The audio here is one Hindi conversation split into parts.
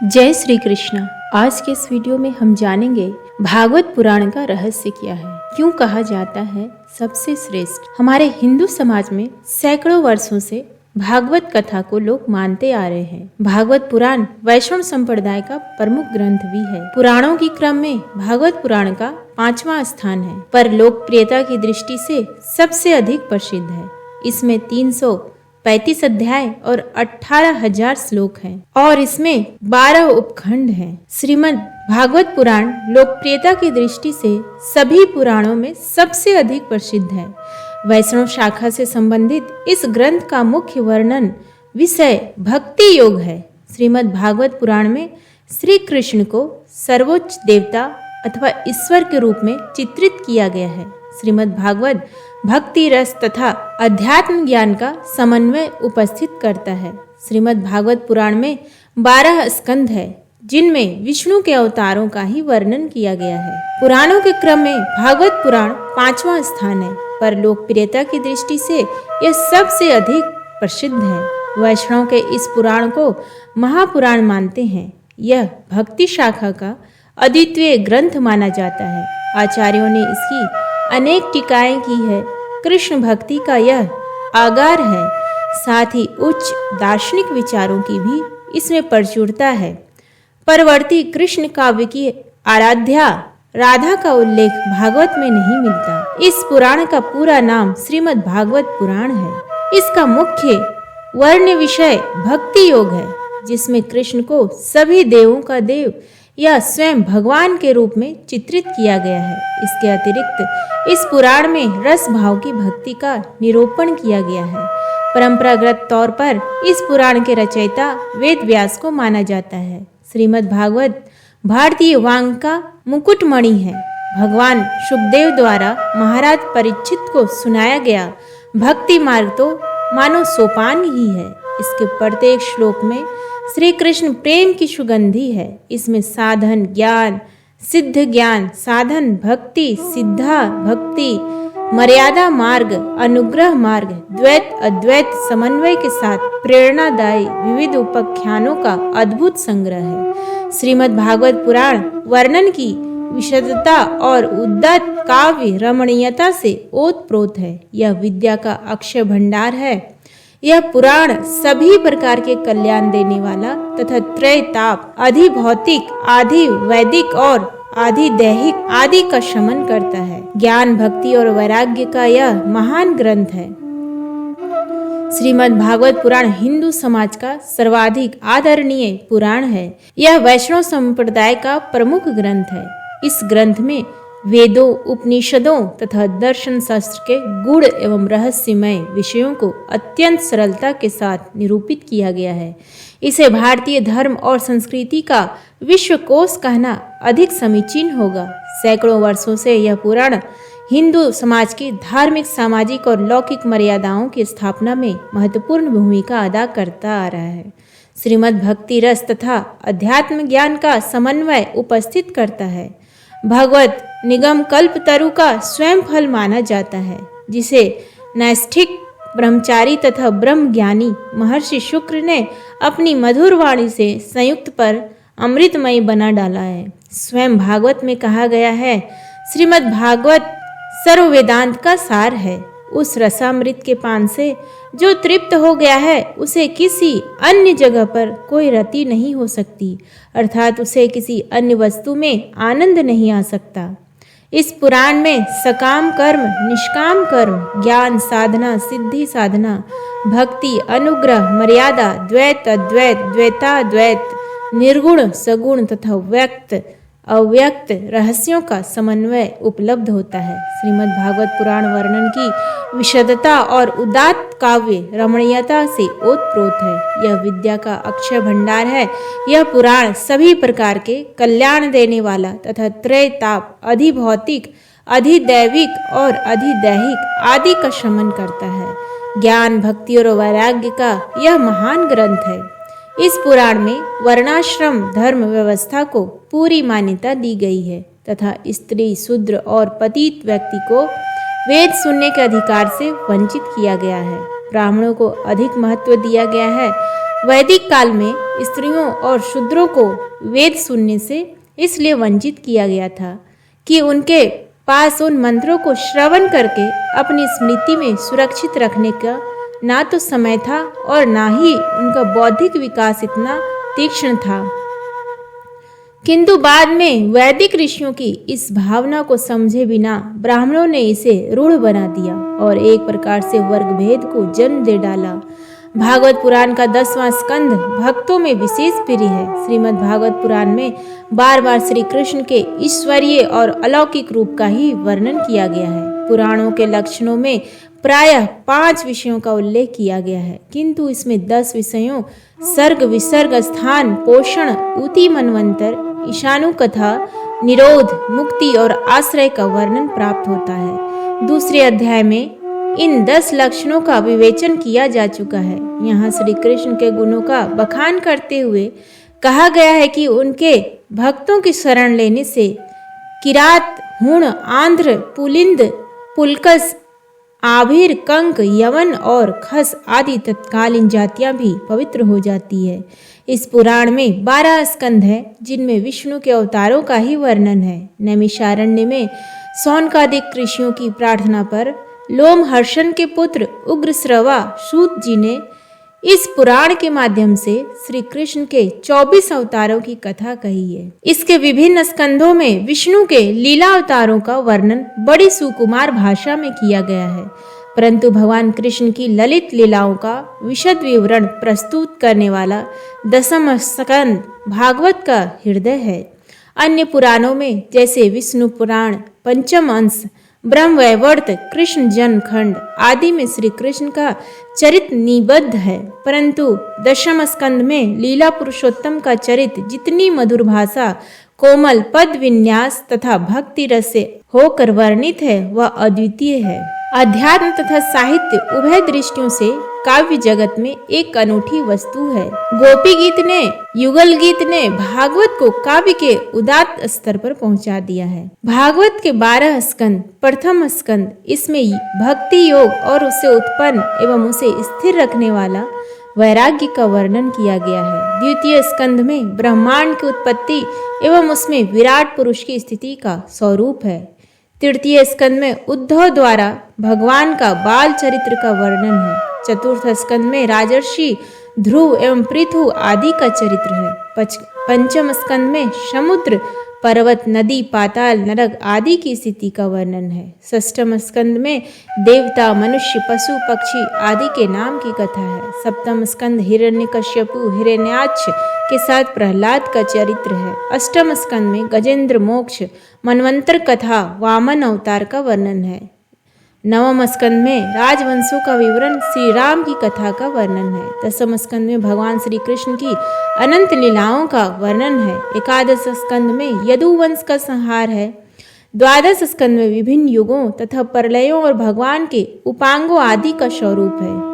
जय श्री कृष्ण। आज के इस वीडियो में हम जानेंगे भागवत पुराण का रहस्य क्या है, क्यों कहा जाता है सबसे श्रेष्ठ। हमारे हिंदू समाज में सैकड़ों वर्षों से भागवत कथा को लोग मानते आ रहे हैं। भागवत पुराण वैष्णव संप्रदाय का प्रमुख ग्रंथ भी है। पुराणों की क्रम में भागवत पुराण का 5वां स्थान है, पर लोकप्रियता की दृष्टि से सबसे अधिक प्रसिद्ध है। इसमें 335 अध्याय और 18,000 श्लोक हैं और इसमें 12 उपखंड हैं। श्रीमद् भागवत पुराण लोकप्रियता की दृष्टि से सभी पुराणों में सबसे अधिक प्रसिद्ध है। वैष्णव शाखा से संबंधित इस ग्रंथ का मुख्य वर्णन विषय भक्ति योग है। श्रीमद् भागवत पुराण में श्री कृष्ण को सर्वोच्च देवता अथवा ईश्वर के रूप में चित्रित किया गया है। श्रीमद् भागवत भक्ति रस तथा अध्यात्म ज्ञान का समन्वय उपस्थित करता है। श्रीमद् भागवत पुराण में 12 स्कंध है, जिनमें विष्णु के अवतारों का ही वर्णन किया गया है। पुराणों के क्रम में भागवत पुराण 5वां स्थान है, पर लोकप्रियता की दृष्टि से यह सबसे अधिक प्रसिद्ध है। वैष्णव के इस पुराण को महापुराण मानते हैं। यह भक्ति शाखा का अद्वितीय ग्रंथ माना जाता है। आचार्यों ने इसकी अनेक टीकाएं की है। कृष्ण भक्ति का यह आगार है, साथ ही उच्च दार्शनिक विचारों की भी इसमें प्रचुरता है। परवर्ती कृष्ण काव्य की आराध्या राधा का उल्लेख भागवत में नहीं मिलता। इस पुराण का पूरा नाम श्रीमद् भागवत पुराण है। इसका मुख्य वर्ण विषय भक्ति योग है, जिसमें कृष्ण को सभी देवों का देव या स्वयं भगवान के रूप में चित्रित किया गया है। इसके अतिरिक्त इस पुराण में रस भाव की भक्ति का निरूपण किया गया है। परंपरागत तौर पर इस पुराण के रचयिता वेद व्यास को माना जाता है। श्रीमद् भागवत भारतीय वांग का मुकुटमणि है। भगवान शुकदेव द्वारा महाराज परीक्षित को सुनाया गया भक्ति मार्ग तो मानो सोपान ही है। इसके प्रत्येक श्लोक में श्री कृष्ण प्रेम की सुगंधी है। इसमें साधन ज्ञान, सिद्ध ज्ञान, साधन भक्ति, सिद्धा भक्ति, मर्यादा मार्ग, अनुग्रह मार्ग, द्वैत अद्वैत समन्वय के साथ प्रेरणादायी विविध उपाख्यानों का अद्भुत संग्रह है। श्रीमद् भागवत पुराण वर्णन की विशदता और उदात्त काव्य रमणीयता से ओतप्रोत है। यह विद्या का अक्षय भंडार है। यह पुराण सभी प्रकार के कल्याण देने वाला तथा त्रय ताप, आधि भौतिक, आधि वैदिक और आधि दैहिक आदि का शमन करता है। ज्ञान, भक्ति और वैराग्य का यह महान ग्रंथ है। श्रीमद् भागवत पुराण हिंदू समाज का सर्वाधिक आदरणीय पुराण है। यह वैष्णव संप्रदाय का प्रमुख ग्रंथ है। इस ग्रंथ में वेदों, उपनिषदों तथा दर्शन शास्त्र के गूढ़ एवं रहस्यमय विषयों को अत्यंत सरलता के साथ निरूपित किया गया है। इसे भारतीय धर्म और संस्कृति का विश्वकोश कहना अधिक समीचीन होगा। सैकड़ों वर्षों से यह पुराण हिंदू समाज की धार्मिक, सामाजिक और लौकिक मर्यादाओं की स्थापना में महत्वपूर्ण भूमिका अदा करता आ रहा है। श्रीमद् भक्ति रस तथा अध्यात्म ज्ञान का समन्वय उपस्थित करता है। भगवत निगम कल्प तरु का स्वयं फल माना जाता है, जिसे नैष्ठिक ब्रह्मचारी तथा ब्रह्म ज्ञानी महर्षि शुक्र ने अपनी मधुर वाणी से संयुक्त पर अमृतमय बना डाला है। स्वयं भागवत में कहा गया है, श्रीमद् भागवत सर्व वेदांत का सार है। उस रसामृत के पान से जो तृप्त हो गया है, उसे किसी अन्य जगह पर कोई रति नहीं हो सकती, अर्थात उसे किसी अन्य वस्तु में आनंद नहीं आ सकता। इस पुराण में सकाम कर्म, निष्काम कर्म, ज्ञान साधना, सिद्धि साधना, भक्ति, अनुग्रह, मर्यादा, द्वैत अद्वैत, द्वैताद्वैत, निर्गुण सगुण तथा व्यक्त अव्यक्त रहस्यों का समन्वय उपलब्ध होता है। श्रीमद् भागवत पुराण वर्णन की विशदता और उदात्त काव्य रमणीयता से ओतप्रोत है। यह विद्या का अक्षय भंडार है। यह पुराण सभी प्रकार के कल्याण देने वाला तथा त्रय ताप, अधि भौतिक, अधि दैविक और अधि दैहिक आदि का शमन करता है। ज्ञान, भक्ति और वैराग्य का यह महान ग्रंथ है। इस पुराण में वर्णाश्रम धर्म व्यवस्था को पूरी मान्यता दी गई है तथा स्त्री, शूद्र और पतित व्यक्ति को वेद सुनने के अधिकार से वंचित किया गया है। ब्राह्मणों को अधिक महत्व दिया गया है। वैदिक काल में स्त्रियों और शूद्रों को वेद सुनने से इसलिए वंचित किया गया था कि उनके पास उन मंत्रों को श्रवण करके अपनी स्मृति में सुरक्षित रखने का ना तो समय था और ना ही उनका बौद्धिक विकास इतना तीक्ष्ण था। किंतु बाद में वैदिक ऋषियों की इस भावना को समझे बिना ब्राह्मणों ने इसे रूढ़ बना दिया और एक प्रकार से वर्ग भेद को जन्म दे डाला। भागवत पुराण का 10वां स्कंद भक्तों में विशेष प्रिय है। श्रीमद् भागवत पुराण में बार बार श्री कृष्ण के ईश्वरीय और अलौकिक रूप का ही वर्णन किया गया है। पुराणों के लक्षणों में प्रायः 5 विषयों का उल्लेख किया गया है, किंतु इसमें 10 विषयों सर्ग, विसर्ग, स्थान, पोषण, ऊती, मनवंतर, ईशानु कथा, निरोध, मुक्ति और आश्रय का वर्णन प्राप्त होता है। दूसरे अध्याय में इन 10 लक्षणों का विवेचन किया जा चुका है। यहाँ श्री कृष्ण के गुणों का बखान करते हुए कहा गया है कि उनके भक्तों की शरण लेने से किरात, हुण, आंध्र, पुलिंद, पुलकस, आभिर, कंक, यवन और खस आदि तत्कालीन जातियां भी पवित्र हो जाती है। इस पुराण में 12 स्कंध है जिनमें विष्णु के अवतारों का ही वर्णन है। नैमिषारण्य में शौनकादिक ऋषियों की प्रार्थना पर लोमहर्षण के पुत्र उग्रश्रवा सूत जी ने इस पुराण के माध्यम से श्री कृष्ण के 24 अवतारों की कथा कही है। इसके विभिन्न स्कंधों में विष्णु के लीला अवतारों का वर्णन बड़ी सुकुमार भाषा में किया गया है, परंतु भगवान कृष्ण की ललित लीलाओं का विशद विवरण प्रस्तुत करने वाला 10वां स्कंद भागवत का हृदय है। अन्य पुराणों में जैसे विष्णु पुराण, पंचम अंश, ब्रह्मवैवर्त, कृष्ण जन्म खंड आदि में श्री कृष्ण का चरित्र निबद्ध है, परंतु 10वें स्कंद में लीला पुरुषोत्तम का चरित्र जितनी मधुर भाषा, कोमल पद विन्यास तथा भक्ति रस से होकर वर्णित है वह अद्वितीय है। अध्यात्म तथा साहित्य उभय दृष्टियों से काव्य जगत में एक अनूठी वस्तु है। गोपी गीत ने, युगल गीत ने भागवत को काव्य के उदात्त स्तर पर पहुंचा दिया है। भागवत के 12 स्कंद, प्रथम स्कंद इसमें भक्ति योग और उसे उत्पन्न एवं उसे स्थिर रखने वाला वैराग्य का वर्णन किया गया है। द्वितीय स्कंद में ब्रह्मांड की उत्पत्ति एवं उसमें विराट पुरुष की स्थिति का स्वरूप है। तृतीय स्कंद में उद्धव द्वारा भगवान का बाल चरित्र का वर्णन है। चतुर्थ स्कंद में राजर्षि ध्रुव एवं पृथु आदि का चरित्र है। पंचम स्कंद में समुद्र, पर्वत, नदी, पाताल, नरक आदि की स्थिति का वर्णन है। षष्ठम स्कंद में देवता, मनुष्य, पशु, पक्षी आदि के नाम की कथा है। सप्तम स्कंद हिरण्यकश्यपु, हिरण्याक्ष के साथ प्रहलाद का चरित्र है। अष्टम स्कंद में गजेंद्र मोक्ष, मनवंतर कथा, वामन अवतार का वर्णन है। नवम स्कंद में राजवंशों का विवरण, श्री राम की कथा का वर्णन है। दसम स्कंद में भगवान श्री कृष्ण की अनंत लीलाओं का वर्णन है। एकादश स्कंद में यदुवंश का संहार है। द्वादश स्कंद में विभिन्न युगों तथा प्रलयों और भगवान के उपांगों आदि का स्वरूप है।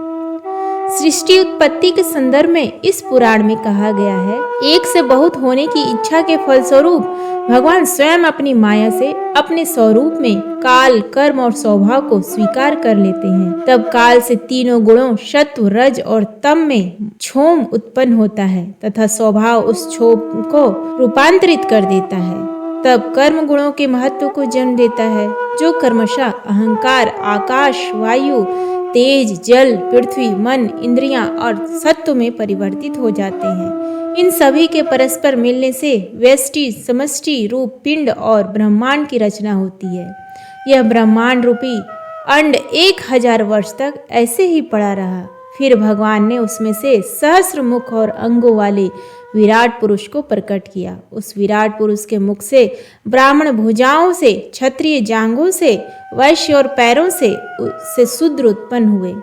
सृष्टि उत्पत्ति के संदर्भ में इस पुराण में कहा गया है, एक से बहुत होने की इच्छा के फलस्वरूप भगवान स्वयं अपनी माया से अपने स्वरूप में काल, कर्म और स्वभाव को स्वीकार कर लेते हैं। तब काल से तीनों गुणों सत्व, रज और तम में क्षोभ उत्पन्न होता है तथा स्वभाव उस क्षोभ को रूपांतरित कर देता है। तब कर्म गुणों के महत्व को जन्म देता है, जो क्रमशः अहंकार, आकाश, वायु, तेज, जल, पृथ्वी, मन, इंद्रियां और सत्व में परिवर्तित हो जाते हैं। इन सभी के परस्पर मिलने से व्यष्टि, समष्टि रूप पिंड और ब्रह्मांड की रचना होती है। यह ब्रह्मांड रूपी अंड 1000 वर्ष तक ऐसे ही पड़ा रहा। फिर भगवान ने उसमें से सहस्र मुख और अंगों वाले विराट पुरुष को प्रकट किया। उस विराट पुरुष के मुख से ब्राह्मण भुजाओं से, क्षत्रिय जांघों से, वैश्य और पैरों से शूद्र उत्पन्न हुए।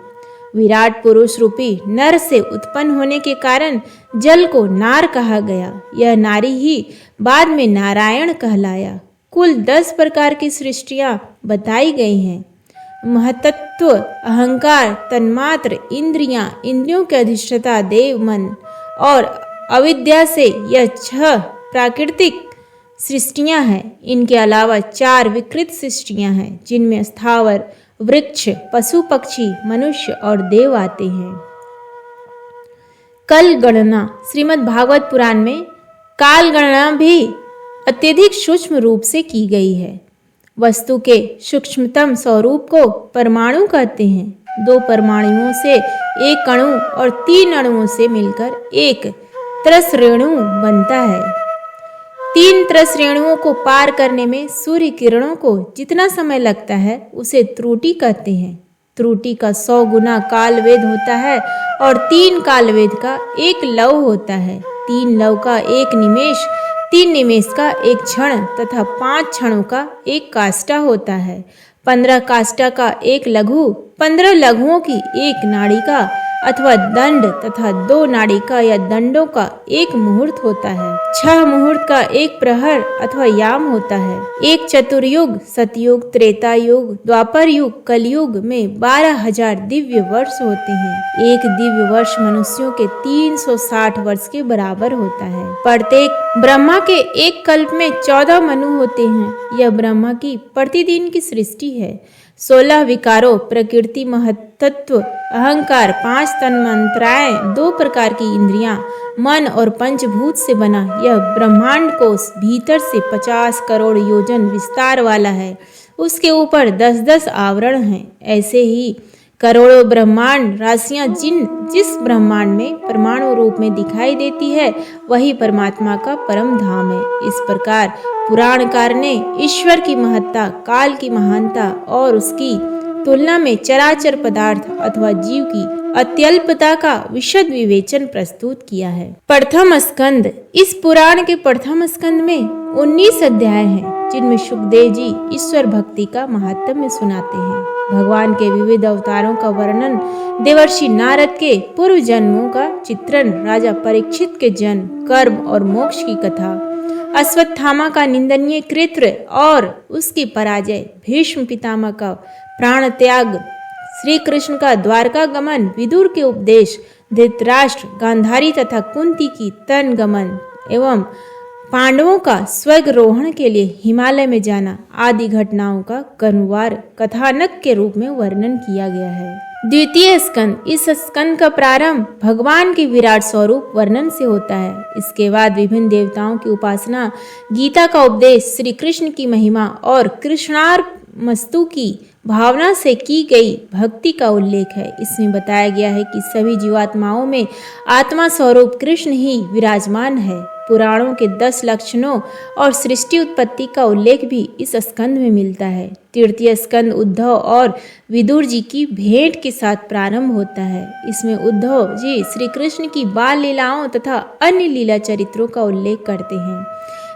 विराट पुरुष रूपी नर से उत्पन्न होने के कारण जल को नार कहा गया। यह नारी ही बाद में नारायण कहलाया। कुल 10 प्रकार की सृष्टियां बताई गई हैं। महतत्व, अहंकार, तन्मात्र, इंद्रियां, इंद्रियों के अधिष्ठाता देव, मन और अविद्या से यह 6 प्राकृतिक सृष्टियां हैं। इनके अलावा 4 विकृत सृष्टियां हैं जिनमें स्थावर, वृक्ष, पशु, पक्षी, मनुष्य और देव आते हैं। कल गणना, श्रीमद् भागवत पुराण में काल गणना भी अत्यधिक सूक्ष्म रूप से की गई है। वस्तु के सूक्ष्मतम स्वरूप को परमाणु कहते हैं। 2 परमाणुओं से एक अणु और 3 अणुओं से मिलकर एक त्रसरेणु बनता है। 3 त्रसरेणुओं को पार करने में सूर्य किरणों को जितना समय लगता है उसे त्रुटि कहते हैं। त्रुटि का 100 गुना कालवेद होता है और 3 कालवेद का 1 लव होता है। 3 लव का 1 निमेष, 3 निमेष का 1 क्षण तथा 5 क्षणों का 1 काष्ठा होता है। 15 काष्ठा का 1 लघु, 15 लघुओं की 1 नाड़िका अथवा दंड तथा 2 नाड़िका या दंडों का 1 मुहूर्त होता है। 6 मुहूर्त का 1 प्रहर अथवा याम होता है। एक चतुर्युग, सतयुग, त्रेता युग, द्वापर युग, कलयुग में 12,000 दिव्य वर्ष होते हैं। एक दिव्य वर्ष मनुष्यों के 360 वर्ष के बराबर होता है। प्रत्येक ब्रह्मा के एक कल्प में 14 मनु होते हैं। यह ब्रह्मा की प्रतिदिन की सृष्टि है। 16 विकारों, प्रकृति, महत्त्व, अहंकार, 5 तन्मात्राएं, 2 प्रकार की इंद्रियां, मन और पंचभूत से बना यह ब्रह्मांड कोश भीतर से 50 करोड़ योजन विस्तार वाला है। उसके ऊपर 10-10 आवरण हैं। ऐसे ही करोड़ों ब्रह्मांड राशियां जिस ब्रह्मांड में परमाणु रूप में दिखाई देती है वही परमात्मा का परम धाम है। इस प्रकार पुराणकार ने ईश्वर की महत्ता, काल की महानता और उसकी तुलना में चराचर पदार्थ अथवा जीव की अत्यल्पता का विशद विवेचन प्रस्तुत किया है। प्रथम स्कंद। इस पुराण के प्रथम स्कंद में 19 अध्याय हैं, जिनमें सुखदेव जी ईश्वर भक्ति का महात्म्य सुनाते हैं। भगवान के विविध अवतारों का वर्णन, देवर्षि नारद के पूर्व जन्मों का चित्रण, राजा परीक्षित के जन्म, कर्म और मोक्ष की कथा, अश्वत्थामा का निंदनीय कृत्य और उसकी पराजय, भीष्म पितामह का प्राण त्याग, श्री कृष्ण का द्वारका गमन, विदुर के उपदेश, धृतराष्ट्र, गांधारी तथा कुंती की तन गमन एवं पांडवों का स्वर्गारोहण के लिए हिमालय में जाना आदि घटनाओं का क्रमवार कथानक के रूप में वर्णन किया गया है। द्वितीय स्कंद। इस स्कंद का प्रारंभ भगवान के विराट स्वरूप वर्णन से होता है। इसके बाद विभिन्न देवताओं की उपासना, गीता का उपदेश, श्री कृष्ण की महिमा और कृष्णार्पणमस्तु की भावना से की गई भक्ति का उल्लेख है। इसमें बताया गया है कि सभी जीवात्माओं में आत्मा स्वरूप कृष्ण ही विराजमान है। पुराणों के 10 लक्षणों और सृष्टि उत्पत्ति का उल्लेख भी इस स्कंद में मिलता है। तृतीय स्कंद उद्धव और विदुर जी की भेंट के साथ प्रारंभ होता है। इसमें उद्धव जी श्री कृष्ण की बाल लीलाओं तथा अन्य लीला चरित्रों का उल्लेख करते हैं।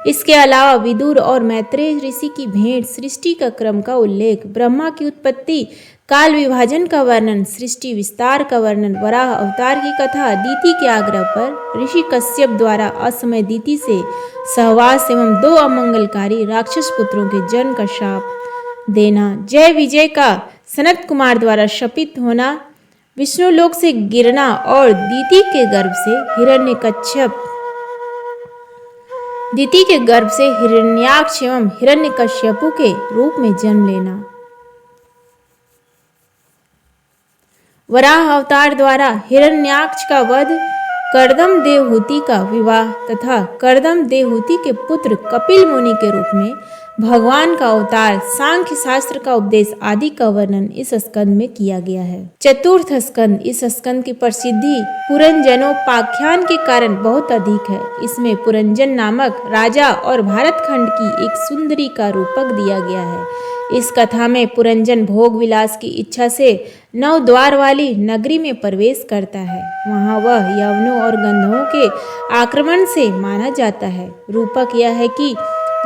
इसके अलावा विदुर और मैत्रेय ऋषि की भेंट, सृष्टि का क्रम का उल्लेख, ब्रह्मा की उत्पत्ति, काल विभाजन का वर्णन, सृष्टि विस्तार का वर्णन, वराह अवतार की कथा, दीति के आग्रह पर ऋषि कश्यप द्वारा असमय दीति से सहवास एवं 2 अमंगलकारी राक्षस पुत्रों के जन्म का शाप देना, जय विजय का सनत कुमार द्वारा शपित होना, विष्णु लोक से गिरना और दीति के गर्भ से हिरण्याक्ष एवं हिरण्यकश्यपु के रूप में जन्म लेना, वराह अवतार द्वारा हिरण्याक्ष का वध, कर्दम देवहूति का विवाह तथा कर्दम देवहूति के पुत्र कपिल मुनि के रूप में भगवान का अवतार, सांख्य शास्त्र का उपदेश आदि का वर्णन इस स्कंद में किया गया है। चतुर्थ स्कंद। इस स्कंद की प्रसिद्धि पुरंजनोपाख्यान के कारण बहुत अधिक है। इसमें पुरंजन नामक राजा और भारत खंड की एक सुंदरी का रूपक दिया गया है। इस कथा में पुरंजन भोग विलास की इच्छा से 9 द्वार वाली नगरी में प्रवेश करता है। वहां वह यवनों और गंधर्वों के आक्रमण से माना जाता है। रूपक यह है कि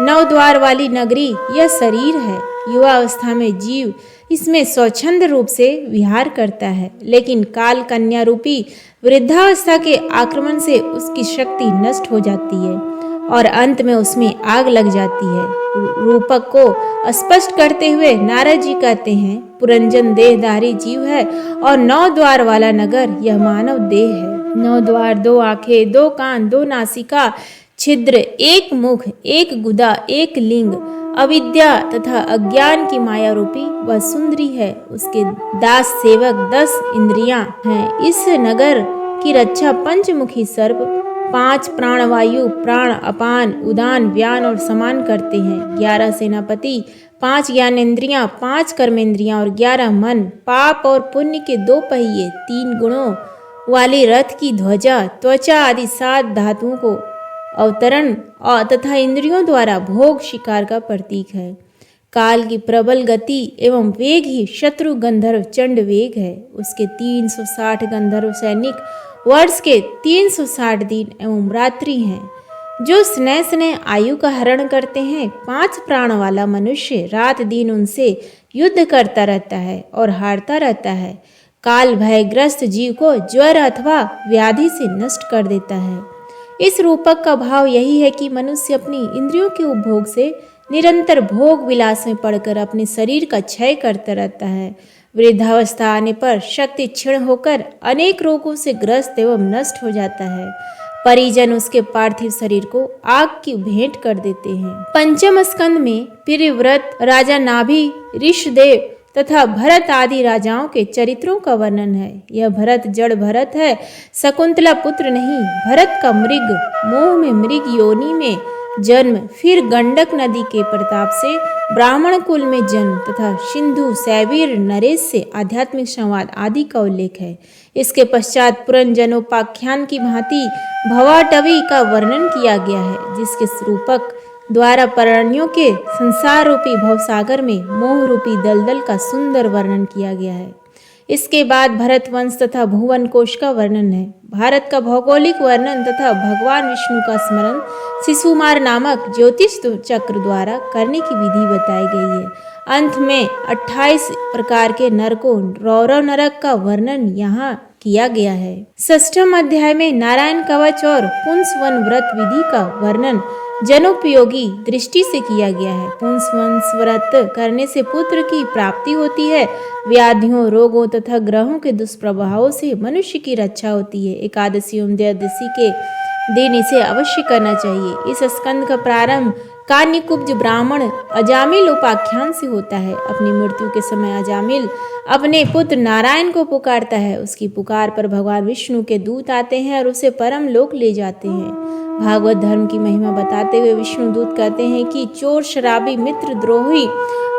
9 द्वार वाली नगरी यह शरीर है। युवा अवस्था में जीव इसमें स्वच्छंद रूप से विहार करता है, लेकिन काल कन्या रूपी वृद्धावस्था के आक्रमण से उसकी शक्ति नष्ट हो जाती है और अंत में उसमें आग लग जाती है। रूपक को स्पष्ट करते हुए नारद जी कहते हैं, पुरंजन देहधारी जीव है और 9 द्वार वाला नगर यह मानव देह है। 9 द्वार, 2 आंखें, 2 कान, 2 नासिका, छिद्र, 1 मुख, 1 गुदा, 1 लिंग, अविद्या तथा अज्ञान की माया रूपी वह सुंदरी है। उसके दास सेवक 10 इंद्रियां हैं। इस नगर की रक्षा पंचमुखी सर्प 5 प्राणवायु प्राण अपान उदान व्यान और समान करते हैं। 11 सेनापति, 5 ज्ञानेंद्रियां, 5 कर्मेंद्रियां और 11 मन, पाप और पुण्य के 2 पहिए, 3 गुणों वाले रथ की ध्वजा, त्वचा आदि 7 धातुओं को अवतरण तथा इंद्रियों द्वारा भोग शिकार का प्रतीक है। काल की प्रबल गति एवं वेग ही शत्रु गंधर्व चंड वेग है। उसके 360 गंधर्व सैनिक वर्ष के 360 दिन एवं रात्रि हैं, जो स्नेह स्नेह आयु का हरण करते हैं। 5 प्राण वाला मनुष्य रात दिन उनसे युद्ध करता रहता है और हारता रहता है। काल भयग्रस्त जीव को ज्वर अथवा व्याधि से नष्ट कर देता है। इस रूपक का भाव यही है कि मनुष्य अपनी इंद्रियों के उपभोग से निरंतर भोग विलास में पड़कर अपने शरीर का क्षय करता रहता है। वृद्धावस्था आने पर शक्ति क्षीण होकर अनेक रोगों से ग्रस्त एवं नष्ट हो जाता है। परिजन उसके पार्थिव शरीर को आग की भेंट कर देते हैं। पंचम स्कंद में प्रियव्रत, राजा नाभि, ऋषदेव तथा भरत आदि राजाओं के चरित्रों का वर्णन है। यह भरत जड़ भरत है, शकुंतला पुत्र नहीं। भरत का मृग मोह में मृग योनि में जन्म, फिर गंडक नदी के प्रताप से ब्राह्मण कुल में जन्म तथा सिंधु सैवीर नरेश से आध्यात्मिक संवाद आदि का उल्लेख है। इसके पश्चात पुरंजनोपाख्यान की भांति भवाटवी का वर्णन किया गया है, जिसके रूपक द्वारा प्राणियों के संसार रूपी भवसागर में मोह रूपी दलदल का सुंदर वर्णन किया गया है। इसके बाद भरत वंश तथा भुवन कोश का वर्णन है। भारत का भौगोलिक वर्णन तथा भगवान विष्णु का स्मरण शिशुमार नामक ज्योतिष चक्र द्वारा करने की विधि बताई गई है। अंत में 28 प्रकार के नरकों रौरव नरक का वर्णन यहाँ किया गया है। 6वें अध्याय में नारायण कवच और पुंसवन व्रत विधि का वर्णन जनोपयोगी दृष्टि से किया गया है। पुंसवन व्रत करने से पुत्र की प्राप्ति होती है। व्याधियों, रोगों तथा ग्रहों के दुष्प्रभावों से मनुष्य की रक्षा होती है। एकादशी एवं द्वादशी के दिन इसे अवश्य करना चाहिए। इस स्कंद का प्रारंभ कान्यकुब्ज ब्राह्मण अजामिल उपाख्यान से होता है। अपनी मृत्यु के समय अजामिल अपने पुत्र नारायण को पुकारता है। उसकी पुकार पर भगवान विष्णु के दूत आते हैं और उसे परम लोक ले जाते हैं। भागवत धर्म की महिमा बताते हुए विष्णु दूत कहते हैं कि चोर, शराबी, मित्र द्रोही,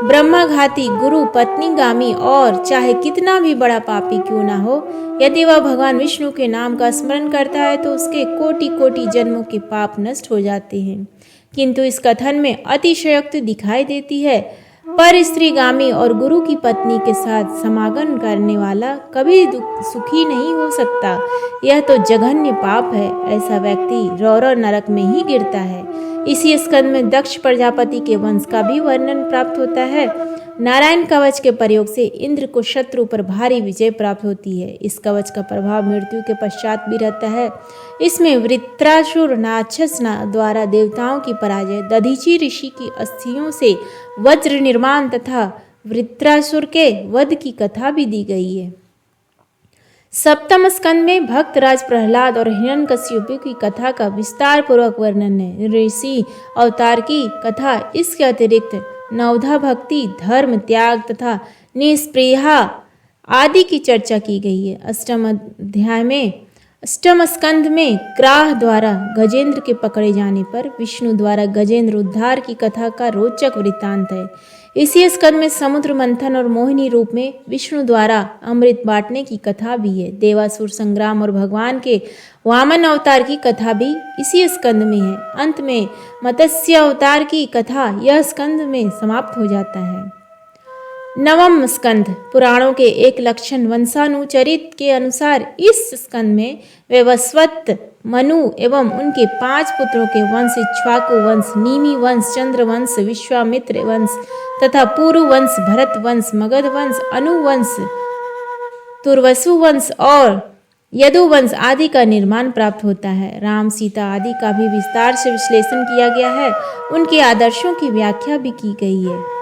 ब्रह्माघाती, गुरु पत्नीगामी और चाहे कितना भी बड़ा पापी क्यों ना हो, यदि वह भगवान विष्णु के नाम का स्मरण करता है तो उसके कोटि कोटि जन्मों के पाप नष्ट हो जाते हैं। किंतु इस कथन में अतिशयोक्ति दिखाई देती है। पर स्त्रीगामी और गुरु की पत्नी के साथ समागम करने वाला कभी सुखी नहीं हो सकता। यह तो जघन्य पाप है। ऐसा व्यक्ति रौरव नरक में ही गिरता है। इसी स्कंद में दक्ष प्रजापति के वंश का भी वर्णन प्राप्त होता है। नारायण कवच के प्रयोग से इंद्र को शत्रु पर भारी विजय प्राप्त होती है। इस कवच का प्रभाव मृत्यु के पश्चात भी रहता है। इसमें वृत्रासुर राक्षस द्वारा देवताओं की पराजय, दधीचि ऋषि की अस्थियों से वज्र निर्माण तथा वृत्रासुर के वध की कथा भी दी गई है। 7वें स्कंद में भक्तराज प्रहलाद और हिरण्यकशिपु की कथा का विस्तार पूर्वक वर्णन है। ऋषि अवतार की कथा, इसके अतिरिक्त नवधा भक्ति, धर्म त्याग तथा निष्प्रिया आदि की चर्चा की गई है। 8वें स्कंद में क्राह द्वारा गजेंद्र के पकड़े जाने पर विष्णु द्वारा गजेंद्र उद्धार की कथा का रोचक वृत्तांत है। इसी स्कंद में समुद्र मंथन और मोहिनी रूप में विष्णु द्वारा अमृत बांटने की कथा भी है। देवासुर संग्राम और भगवान के वामन अवतार की कथा भी इसी स्कंद में है। अंत में मत्स्य अवतार की कथा यह स्कंद में समाप्त हो जाता है। 9वां स्कंद पुराणों के एक लक्षण वंशानुचरित के अनुसार इस स्कंद में वैवस्वत, मनु एवं उनके 5 पुत्रों के वंश इक्ष्वाकु वंश, नीमि वंश, चंद्र वंश, विश्वामित्र वंश तथा पुरु वंश, भरत वंश, मगध वंश, अनु वंश, तुर्वसु वंश और यदुवंश आदि का निर्माण प्राप्त होता है। राम, सीता आदि का भी विस्तार से विश्लेषण किया गया है। उनके आदर्शों की व्याख्या भी की गई है।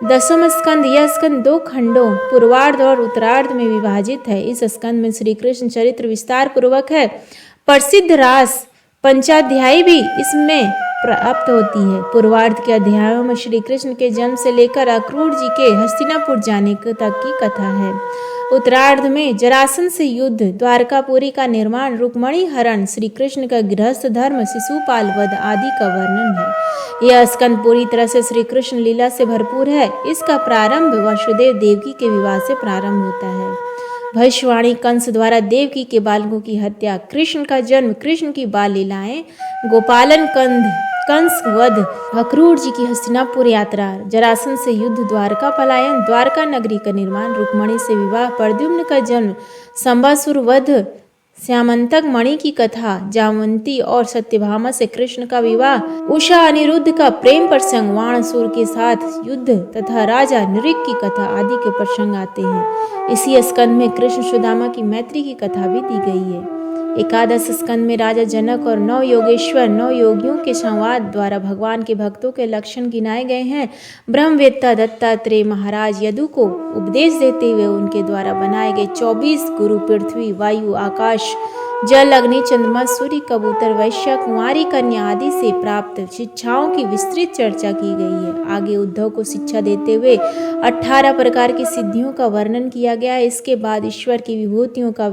10वां स्कंद, यह स्कंद 2 खंडों पूर्वार्ध और उत्तरार्ध में विभाजित है। इस स्कंद में श्री कृष्ण चरित्र विस्तार पूर्वक है। प्रसिद्ध रास पंचाध्यायी भी इसमें प्राप्त होती है। पूर्वार्ध के अध्यायों में श्री कृष्ण के जन्म से लेकर अक्रूर जी के हस्तिनापुर जाने तक की कथा है। उत्तरार्ध में जरासंध से युद्ध, द्वारकापुरी का निर्माण, रुक्मणी हरण, श्री कृष्ण का गृहस्थ धर्म, शिशुपाल वध आदि का वर्णन है। यह स्कंद पूरी तरह से श्री कृष्ण लीला से भरपूर है। इसका प्रारंभ वसुदेव देवकी के विवाह से प्रारंभ होता है। भविष्यवाणी, कंस द्वारा देवकी के बालकों की हत्या, कृष्ण का जन्म, कृष्ण की बाल लीलाएं, गोपालन, कंस वध, अक्रूर जी की हस्तिनापुर यात्रा, जरासंध से युद्ध, द्वारका पलायन, द्वारका नगरी का निर्माण, रुक्मणी से विवाह, प्रद्युम्न का जन्म, संबासुर वध, श्यामंतक मणि की कथा, जामवंती और सत्यभामा से कृष्ण का विवाह, उषा अनिरुद्ध का प्रेम प्रसंग, वाणासुर के साथ युद्ध तथा राजा नृग की कथा आदि के प्रसंग आते हैं। इसी स्कंद में कृष्ण सुदामा की मैत्री की कथा भी दी गई है। एकादश स्कंद में राजा जनक और 9 योगेश्वर 9 योगियों के संवाद द्वारा भगवान के भक्तों के लक्षण गिनाए गए हैं। ब्रह्मवेत्ता दत्तात्रेय महाराज यदु को उपदेश देते हुए उनके द्वारा बनाए गए 24 गुरु पृथ्वी, वायु, आकाश, जल, अग्नि, चंद्रमा, सूर्य, कबूतर, वैश्य, कुंवारी, कन्या आदि से प्राप्त शिक्षाओं की विस्तृत चर्चा की गई है। आगे उद्धव को शिक्षा देते हुए 18 प्रकार की सिद्धियों का वर्णन किया गया है। इसके बाद ईश्वर की विभूतियों का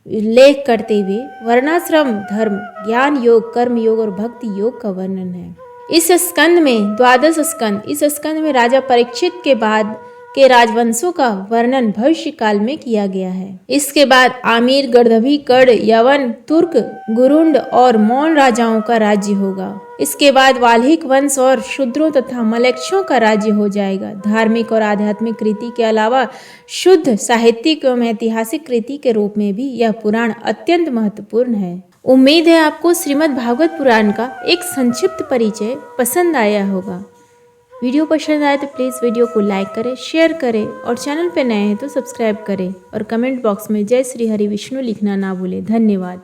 उल्लेख करते हुए वर्णाश्रम धर्म, ज्ञान योग, कर्म योग और भक्ति योग का वर्णन है। इस स्कंद में द्वादश स्कंद, इस स्कंद में राजा परीक्षित के बाद के राजवंशों का वर्णन भविष्य काल में किया गया है। इसके बाद आमिर, गर्दभी, कड़, यवन, तुर्क, गुरुंड और मौन राजाओं का राज्य होगा। इसके बाद वाल्हिक वंश और शूद्रों तथा मलेच्छों का राज्य हो जाएगा। धार्मिक और आध्यात्मिक कृति के अलावा शुद्ध साहित्यिक एवं ऐतिहासिक कृति के रूप में भी यह पुराण अत्यंत महत्वपूर्ण है। उम्मीद है आपको श्रीमद् भागवत पुराण का एक संक्षिप्त परिचय पसंद आया होगा। वीडियो पसंद आए तो प्लीज़ वीडियो को लाइक करें, शेयर करें और चैनल पर नए हैं तो सब्सक्राइब करें और कमेंट बॉक्स में जय श्री हरि विष्णु लिखना ना भूलें। धन्यवाद।